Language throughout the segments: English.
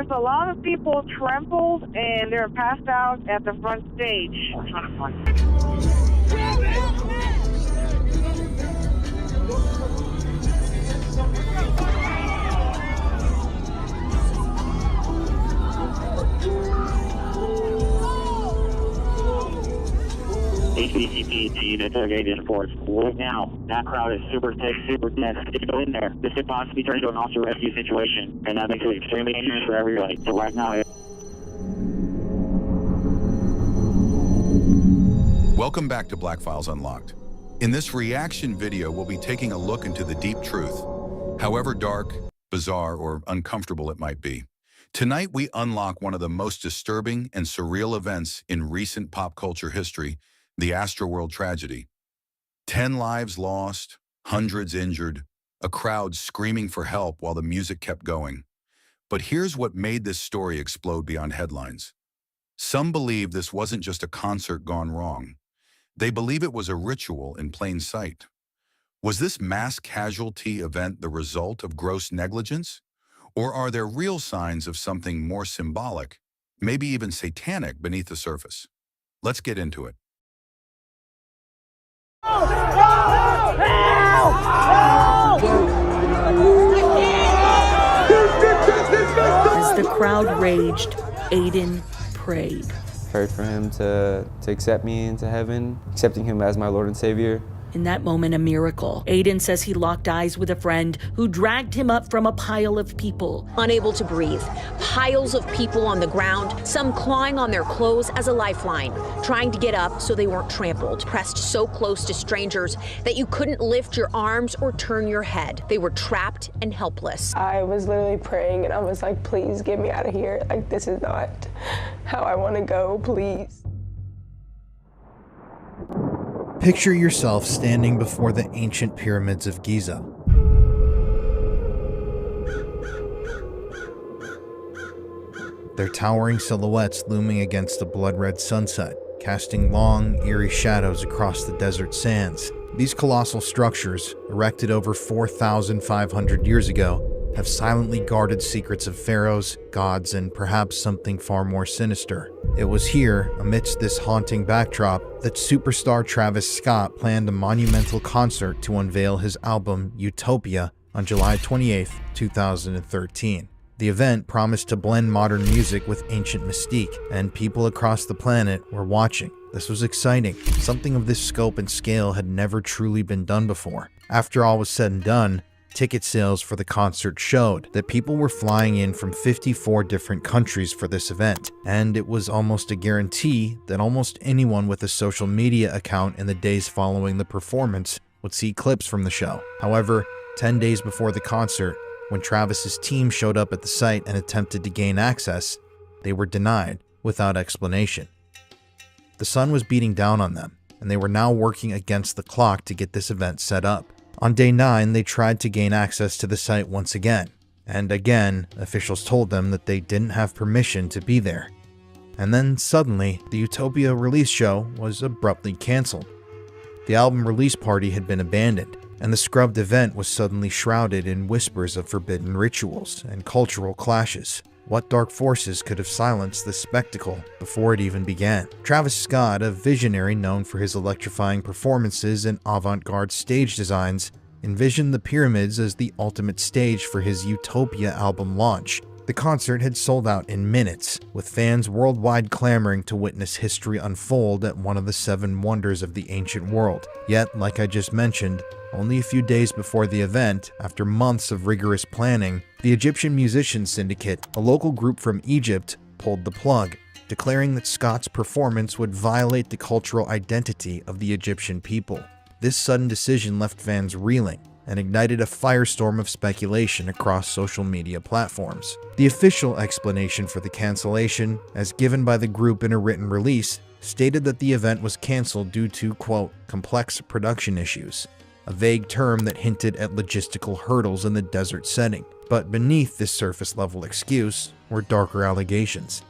There's a lot of people trampled and they're passed out at the front stage. HBCP team interrogated reports. Right now, that crowd is super thick, super dense. If you go in there, this could possibly turn into an officer rescue situation, and that makes it extremely dangerous for everybody. So right now, Welcome back to Black Files Unlocked. In this reaction video, we'll be taking a look into the deep truth, however dark, bizarre, or uncomfortable it might be. Tonight, we unlock one of the most disturbing and surreal events in recent pop culture history, the Astroworld tragedy. 10 lives lost, hundreds injured, a crowd screaming for help while the music kept going. But here's what made this story explode beyond headlines. Some believe this wasn't just a concert gone wrong. They believe it was a ritual in plain sight. Was this mass casualty event the result of gross negligence? Or are there real signs of something more symbolic, maybe even satanic, beneath the surface? Let's get into it. As the crowd raged, Aiden prayed. Prayed for him to accept me into heaven, accepting him as my Lord and Savior. In that moment, a miracle. Aiden says he locked eyes with a friend who dragged him up from a pile of people. Unable to breathe, piles of people on the ground, some clawing on their clothes as a lifeline, trying to get up so they weren't trampled, pressed so close to strangers that you couldn't lift your arms or turn your head. They were trapped and helpless. I was literally praying and I was like, please get me out of here. Like, this is not how I want to go, please. Picture yourself standing before the ancient pyramids of Giza. Their towering silhouettes looming against a blood-red sunset, casting long, eerie shadows across the desert sands. These colossal structures, erected over 4,500 years ago, have silently guarded secrets of pharaohs, gods, and perhaps something far more sinister. It was here, amidst this haunting backdrop, that superstar Travis Scott planned a monumental concert to unveil his album Utopia on July 28, 2013. The event promised to blend modern music with ancient mystique, and people across the planet were watching. This was exciting. Something of this scope and scale had never truly been done before. After all was said and done, ticket sales for the concert showed that people were flying in from 54 different countries for this event, and it was almost a guarantee that almost anyone with a social media account in the days following the performance would see clips from the show. However, 10 days before the concert, when Travis's team showed up at the site and attempted to gain access, they were denied without explanation. The sun was beating down on them, and they were now working against the clock to get this event set up. On day 9, they tried to gain access to the site once again, and again, officials told them that they didn't have permission to be there. And then suddenly, the Utopia release show was abruptly canceled. The album release party had been abandoned, and the scrubbed event was suddenly shrouded in whispers of forbidden rituals and cultural clashes. What dark forces could have silenced this spectacle before it even began? Travis Scott, a visionary known for his electrifying performances and avant-garde stage designs, envisioned the pyramids as the ultimate stage for his Utopia album launch. The concert had sold out in minutes, with fans worldwide clamoring to witness history unfold at one of the 7 wonders of the ancient world. Yet, like I just mentioned, only a few days before the event, after months of rigorous planning, the Egyptian Musicians Syndicate, a local group from Egypt, pulled the plug, declaring that Scott's performance would violate the cultural identity of the Egyptian people. This sudden decision left fans reeling and ignited a firestorm of speculation across social media platforms. The official explanation for the cancellation, as given by the group in a written release, stated that the event was canceled due to, quote, complex production issues, a vague term that hinted at logistical hurdles in the desert setting. But beneath this surface-level excuse were darker allegations.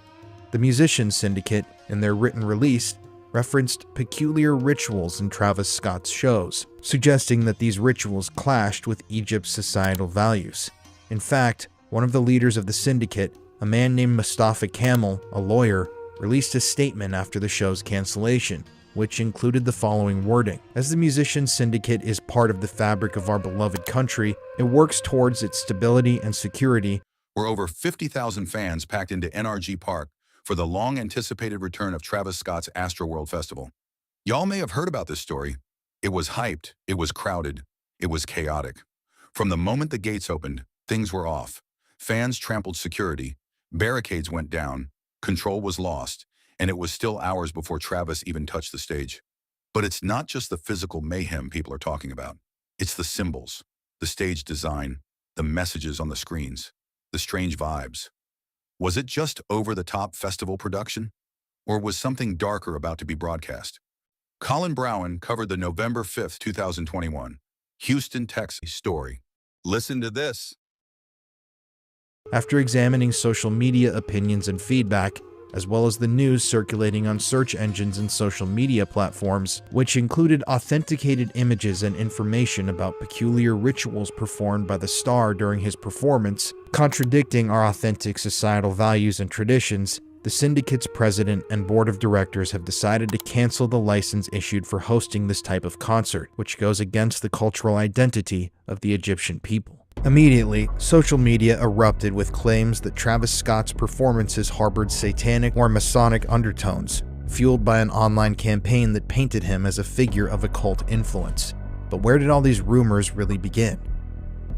The Musicians Syndicate, in their written release, referenced peculiar rituals in Travis Scott's shows, suggesting that these rituals clashed with Egypt's societal values. In fact, one of the leaders of the syndicate, A man named Mustafa Kamal, a lawyer, released a statement after the show's cancellation, which included the following wording: "As the musicians syndicate is part of the fabric of our beloved country, it works towards its stability and security." Were over 50,000 fans packed into NRG Park for the long-anticipated return of Travis Scott's Astroworld Festival. Y'all may have heard about this story. It was hyped, it was crowded, it was chaotic. From the moment the gates opened, things were off. Fans trampled security, barricades went down, control was lost, and it was still hours before Travis even touched the stage. But it's not just the physical mayhem people are talking about. It's the symbols, the stage design, the messages on the screens, the strange vibes. Was it just over-the-top festival production? Or was something darker about to be broadcast? Colin Browen covered the November 5th, 2021, Houston, Texas story. Listen to this. After examining social media opinions and feedback, as well as the news circulating on search engines and social media platforms, which included authenticated images and information about peculiar rituals performed by the star during his performance, contradicting our authentic societal values and traditions, the syndicate's president and board of directors have decided to cancel the license issued for hosting this type of concert, which goes against the cultural identity of the Egyptian people. Immediately, social media erupted with claims that Travis Scott's performances harbored satanic or Masonic undertones, fueled by an online campaign that painted him as a figure of occult influence. But where did all these rumors really begin?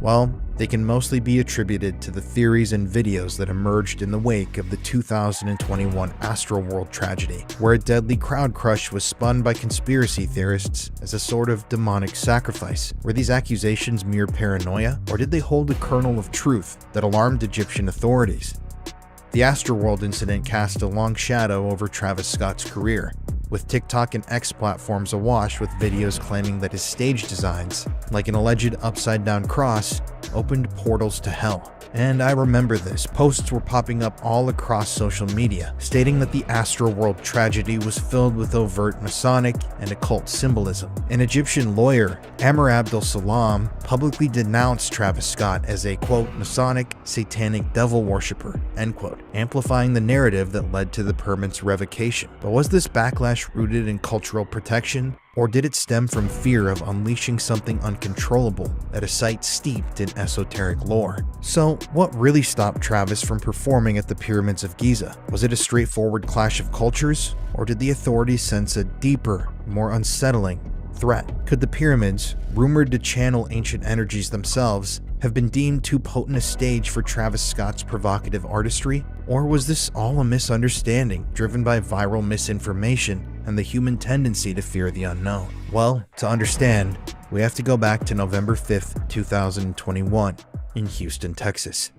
Well, they can mostly be attributed to the theories and videos that emerged in the wake of the 2021 Astroworld tragedy, where a deadly crowd crush was spun by conspiracy theorists as a sort of demonic sacrifice. Were these accusations mere paranoia, or did they hold a kernel of truth that alarmed Egyptian authorities? The Astroworld incident cast a long shadow over Travis Scott's career, with TikTok and X platforms awash with videos claiming that his stage designs, like an alleged upside-down cross, opened portals to hell. And I remember this. Posts were popping up all across social media, stating that the Astroworld tragedy was filled with overt Masonic and occult symbolism. An Egyptian lawyer, Amr Abdel Salam, publicly denounced Travis Scott as a, quote, Masonic, satanic devil worshipper, end quote, amplifying the narrative that led to the permit's revocation. But was this backlash rooted in cultural protection? Or did it stem from fear of unleashing something uncontrollable at a site steeped in esoteric lore? So, what really stopped Travis from performing at the pyramids of Giza? Was it a straightforward clash of cultures? Or did the authorities sense a deeper, more unsettling threat? Could the pyramids, rumored to channel ancient energies themselves, have been deemed too potent a stage for Travis Scott's provocative artistry? Or was this all a misunderstanding driven by viral misinformation and the human tendency to fear the unknown? Well, to understand, we have to go back to November 5th, 2021 in Houston, Texas.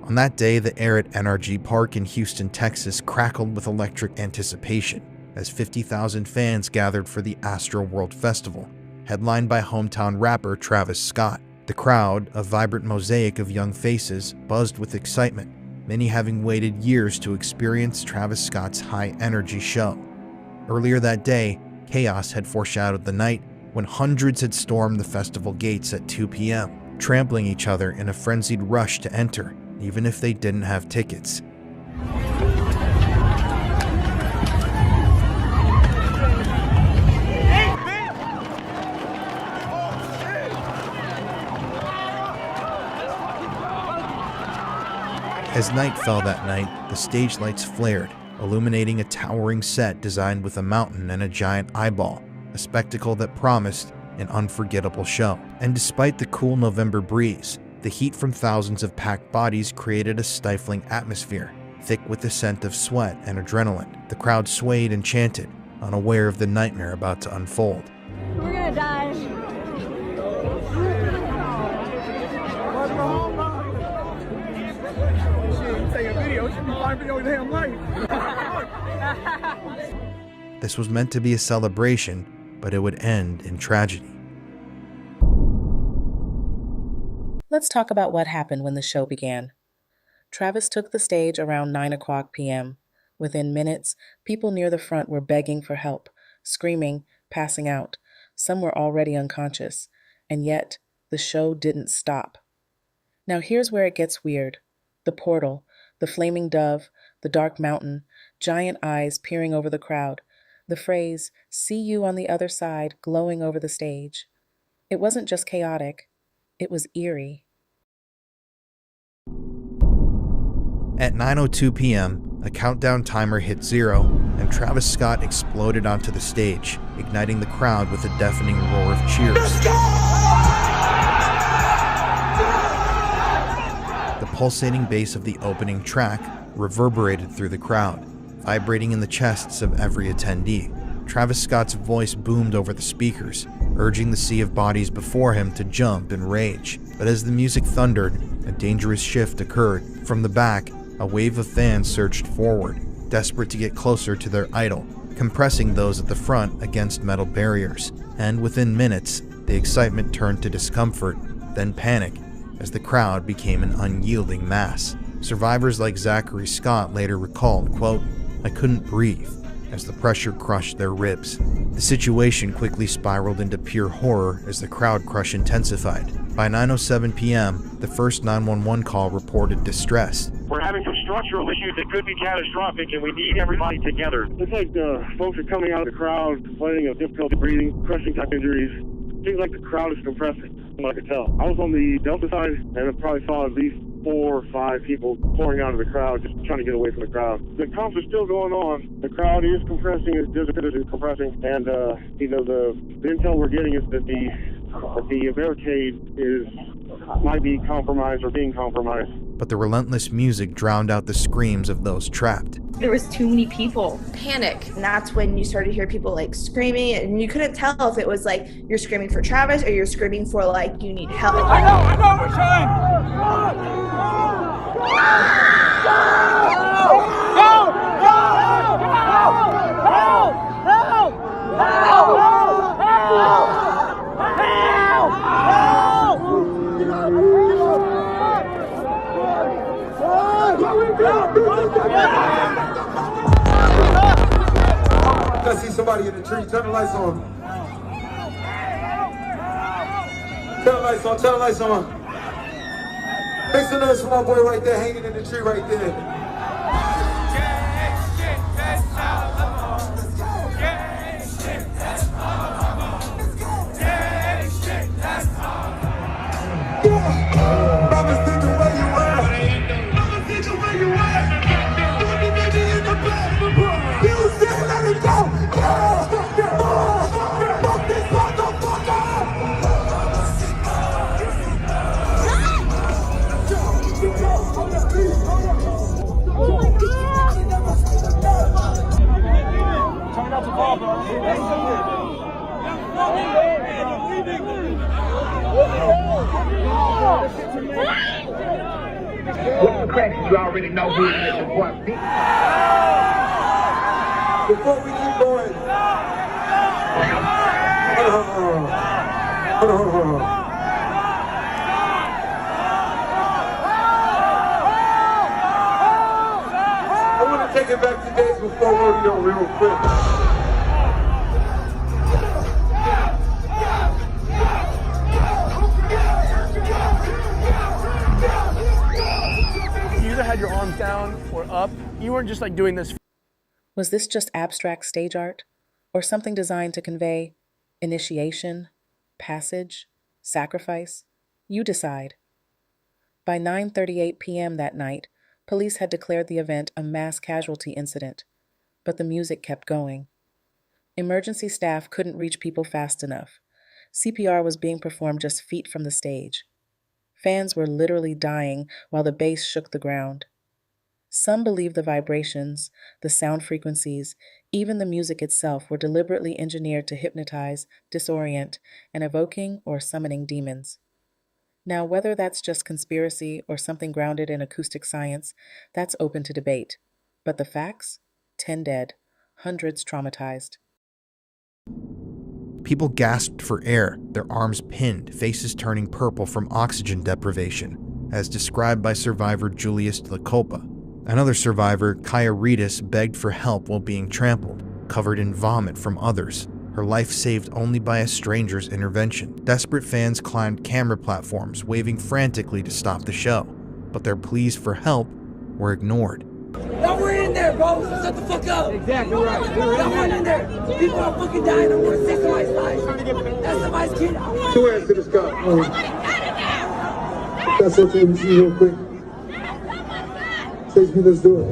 On that day, the air at NRG Park in Houston, Texas crackled with electric anticipation as 50,000 fans gathered for the Astroworld Festival, headlined by hometown rapper Travis Scott. The crowd, a vibrant mosaic of young faces, buzzed with excitement, many having waited years to experience Travis Scott's high-energy show. Earlier that day, chaos had foreshadowed the night when hundreds had stormed the festival gates at 2 p.m., trampling each other in a frenzied rush to enter, even if they didn't have tickets. As night fell that night, the stage lights flared, illuminating a towering set designed with a mountain and a giant eyeball, a spectacle that promised an unforgettable show. And despite the cool November breeze, the heat from thousands of packed bodies created a stifling atmosphere, thick with the scent of sweat and adrenaline. The crowd swayed and chanted, unaware of the nightmare about to unfold. We're gonna die. This was meant to be a celebration, but it would end in tragedy. Let's talk about what happened when the show began. Travis took the stage around 9:00 p.m. Within minutes, people near the front were begging for help, screaming, passing out. Some were already unconscious. And yet, The show didn't stop. Now here's where it gets weird. The portal, the flaming dove, the dark mountain, giant eyes peering over the crowd, the phrase, "see you on the other side," glowing over the stage. It wasn't just chaotic, it was eerie. At 9:02 p.m., a countdown timer hit 0, and Travis Scott exploded onto the stage, igniting the crowd with a deafening roar of cheers. The pulsating bass of the opening track reverberated through the crowd, vibrating in the chests of every attendee. Travis Scott's voice boomed over the speakers, urging the sea of bodies before him to jump and rage. But as the music thundered, a dangerous shift occurred. From the back, a wave of fans surged forward, desperate to get closer to their idol, compressing those at the front against metal barriers. And within minutes, the excitement turned to discomfort, then panic, as the crowd became an unyielding mass. Survivors like Zachary Scott later recalled, quote, "I couldn't breathe," as the pressure crushed their ribs. The situation quickly spiraled into pure horror as the crowd crush intensified. By 9:07 p.m., the first 911 call reported distress. We're having some structural issues that could be catastrophic, and we need everybody together. Looks like folks are coming out of the crowd complaining of difficulty breathing, crushing type injuries. Seems like the crowd is compressing, from what I could tell. I was on the Delta side, and I probably saw at least 4 or 5 people pouring out of the crowd, just trying to get away from the crowd. The comps are still going on. The crowd is compressing, is compressing, and the intel we're getting is that the barricade might be compromised or being compromised. But the relentless music drowned out the screams of those trapped. There was too many people. Panic. And that's when you started to hear people like screaming, and you couldn't tell if it was like you're screaming for Travis or you're screaming for like you need help. I know, we're trying. I see somebody in the tree. Turn the lights on. Turn the lights on. Turn the lights on. Make some noise for my boy right there, hanging in the tree right there. You already know who it is. Before we keep going, I want to take it back to days before rodeo real quick. Had your arms down or up. You weren't just like doing this. Was this just abstract stage art, or something designed to convey initiation, passage, sacrifice? You decide. By 9:38 p.m. that night, police had declared the event a mass casualty incident, but the music kept going. Emergency staff couldn't reach people fast enough. CPR was being performed just feet from the stage. Fans were literally dying while the bass shook the ground. Some believe the vibrations, the sound frequencies, even the music itself were deliberately engineered to hypnotize, disorient, and evoking or summoning demons. Now, whether that's just conspiracy or something grounded in acoustic science, that's open to debate. But the facts? 10 dead, hundreds traumatized. People gasped for air, their arms pinned, faces turning purple from oxygen deprivation, as described by survivor Julius de la Copa. Another survivor, Kaya Reedus, begged for help while being trampled, covered in vomit from others. her life saved only by a stranger's intervention. Desperate fans climbed camera platforms, waving frantically to stop the show, but their pleas for help were ignored. No, we're in there, bro. Shut the fuck up. Exactly right. We're in there. People are fucking dying. I'm gonna save somebody's life. That's somebody's kid. Two hands to the sky. That's okay with you real quick. Chase me, let's do it.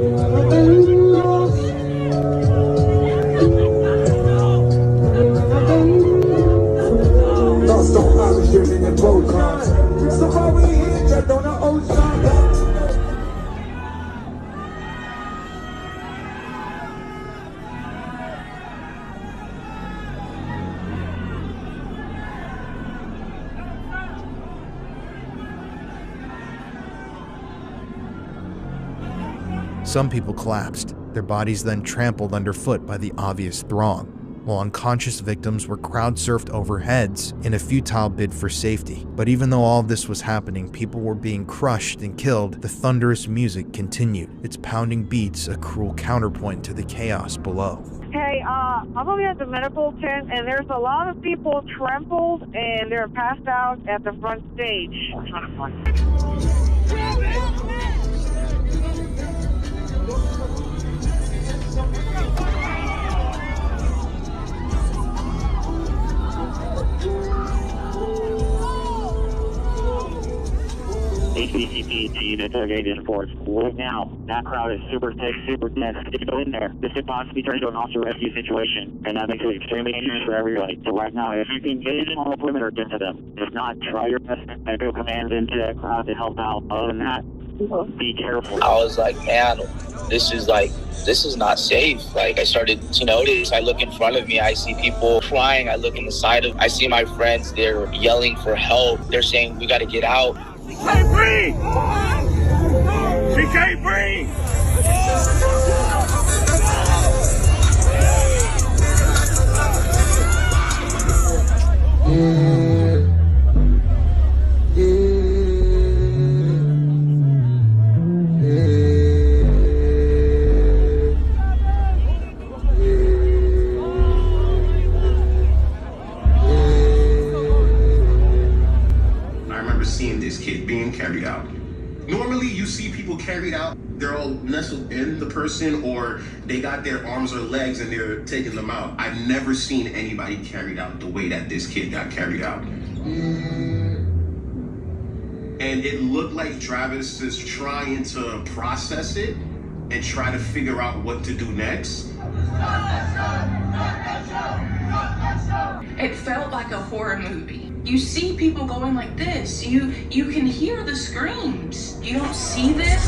Lost on Irish in the boat cars. Somebody here trapped on the ocean. Some people collapsed, their bodies then trampled underfoot by the obvious throng, while unconscious victims were crowd-surfed over heads in a futile bid for safety. But even though all of this was happening, people were being crushed and killed, the thunderous music continued, its pounding beats a cruel counterpoint to the chaos below. Hey, I'm over at the medical tent, and there's a lot of people trampled, and they're passed out at the front stage. HBCP team interrogated reports. Right now, that crowd is super thick, super dense. If you go in there, this could possibly turn into an officer rescue situation, and that makes it extremely dangerous for everybody. So right now, if you can get in on the perimeter, get to them. If not, try your best and go commands into that crowd to help out. Other than that, be careful. I was like, man, this is not safe. Like, I started to notice, I look in front of me, I see people crying. I look in the side of, I see my friends, they're yelling for help. They're saying, we got to get out. She can't breathe! She can't breathe! Seeing this kid being carried out. Normally you see people carried out, they're all nestled in the person, or they got their arms or legs and they're taking them out. I've never seen anybody carried out the way that this kid got carried out. And it looked like Travis is trying to process it and try to figure out what to do next. It felt like a horror movie. You see people going like this. You can hear the screams. You don't see this.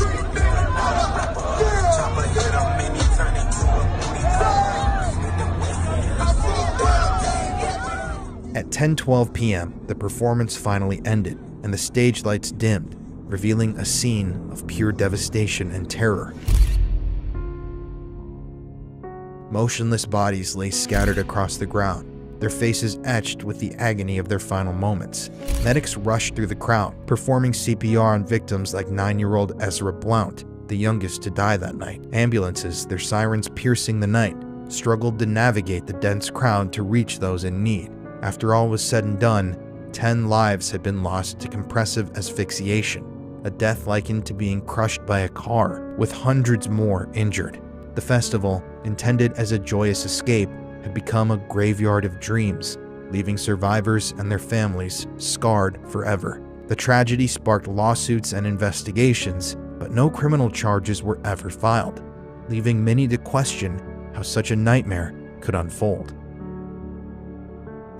At 10:12 p.m., the performance finally ended, and the stage lights dimmed, revealing a scene of pure devastation and terror. Motionless bodies lay scattered across the ground, their faces etched with the agony of their final moments. Medics rushed through the crowd, performing CPR on victims like 9-year-old Ezra Blount, the youngest to die that night. Ambulances, their sirens piercing the night, struggled to navigate the dense crowd to reach those in need. After all was said and done, 10 lives had been lost to compressive asphyxiation, a death likened to being crushed by a car, with hundreds more injured. The festival, intended as a joyous escape, had become a graveyard of dreams, leaving survivors and their families scarred forever. The tragedy sparked lawsuits and investigations, but no criminal charges were ever filed, leaving many to question how such a nightmare could unfold.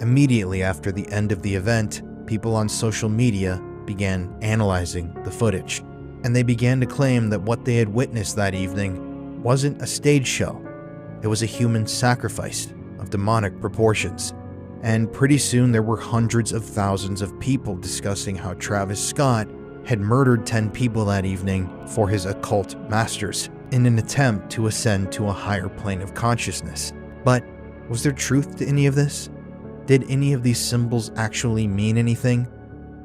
Immediately after the end of the event, people on social media began analyzing the footage, and they began to claim that what they had witnessed that evening wasn't a stage show. It was a human sacrifice of demonic proportions. And pretty soon there were hundreds of thousands of people discussing how Travis Scott had murdered 10 people that evening for his occult masters in an attempt to ascend to a higher plane of consciousness. But was there truth to any of this? Did any of these symbols actually mean anything?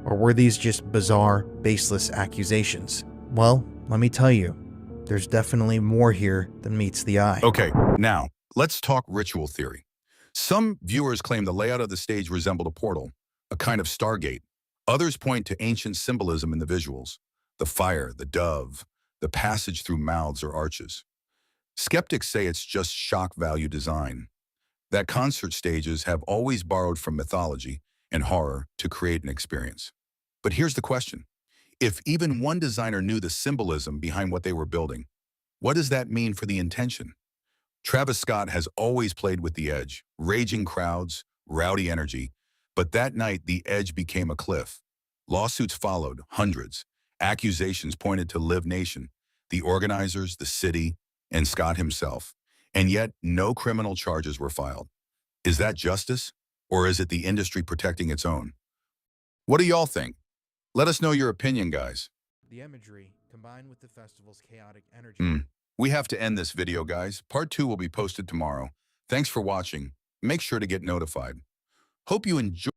Or were these just bizarre, baseless accusations? Well, let me tell you, there's definitely more here than meets the eye. Okay, now, let's talk ritual theory. Some viewers claim the layout of the stage resembled a portal, a kind of stargate. Others point to ancient symbolism in the visuals, the fire, the dove, the passage through mouths or arches. Skeptics say it's just shock value design, that concert stages have always borrowed from mythology and horror to create an experience. But here's the question. If even one designer knew the symbolism behind what they were building, what does that mean for the intention? Travis Scott has always played with the edge, raging crowds, rowdy energy, but that night the edge became a cliff. Lawsuits followed, hundreds. Accusations pointed to Live Nation, the organizers, the city, and Scott himself. And yet, no criminal charges were filed. Is that justice, or is it the industry protecting its own? What do y'all think? Let us know your opinion, guys. The imagery, combined with the festival's chaotic energy. We have to end this video, guys. Part 2 will be posted tomorrow. Thanks for watching. Make sure to get notified. Hope you enjoy.